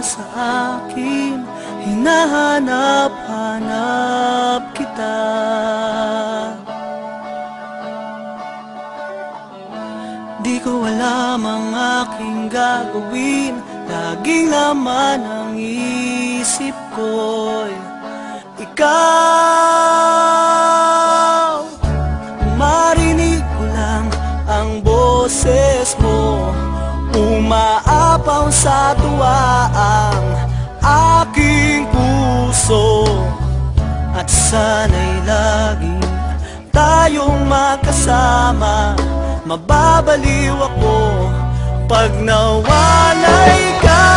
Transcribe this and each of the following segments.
Sa akin, hinahanap-hanap kita. Di ko alam ang aking gagawin, laging laman ang isip ko'y ikaw. Marinig ko lang ang boses mo, umaapaw sa tuwa ang aking puso. At sana'y laging tayong magkasama, mababaliw ako pag nawalay ka.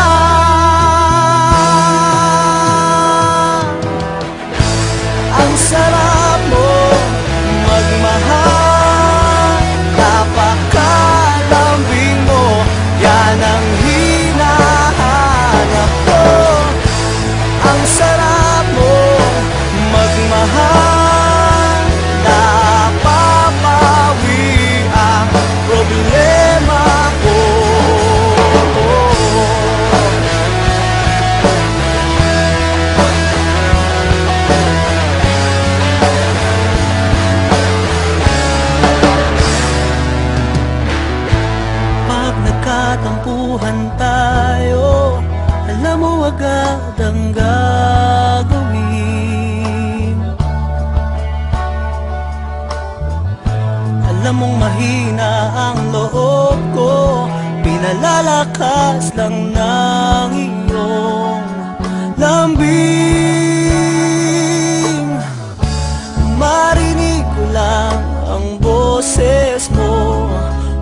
Ang sarap mo magmahal, napakalambing mo, yan ang hinahanap ko. Ang sarap mo magmahal, napapawi ang problema ko. Pag nagkatampuhan tayo, alam mo agad ang gagawin. Alam mong mahina ang loob ko, pinalalakas lang ng iyong lambing. Marinig ko lang ang boses mo,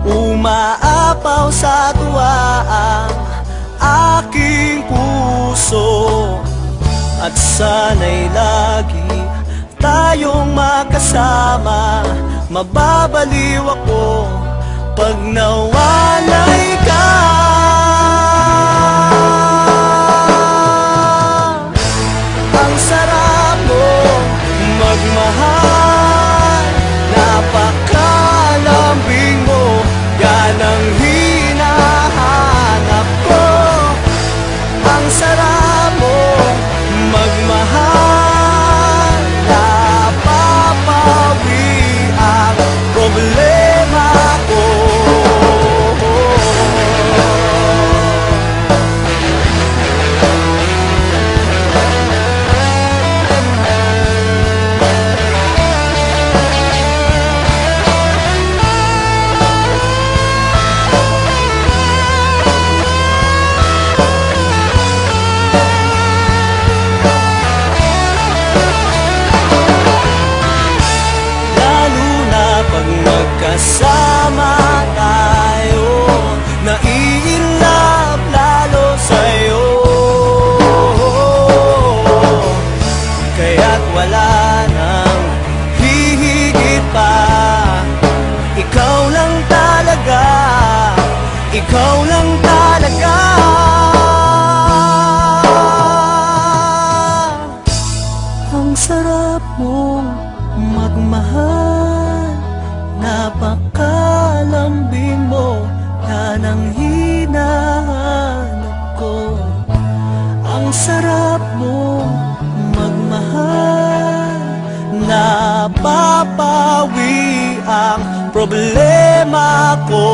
umaapaw sa tuwa ang aking puso. At sana'y lagi tayong magkasama, mababaliw ako pag nawalay ka. Ang sarap mo magmahal, napakalambing mo, yan ang hinahanap ko. Ang sarap mo magmahal, napapawi ang problema ko. Magkasama tayo, nai-inlove lalo sa'yo. Kaya't wala nang hihigit pa, ikaw lang talaga, ikaw lang talaga. Ang sarap mong magmahal, napakalambing mo, yan ang hinahanap ko. Ang sarap mo magmahal, napapawi ang problema ko.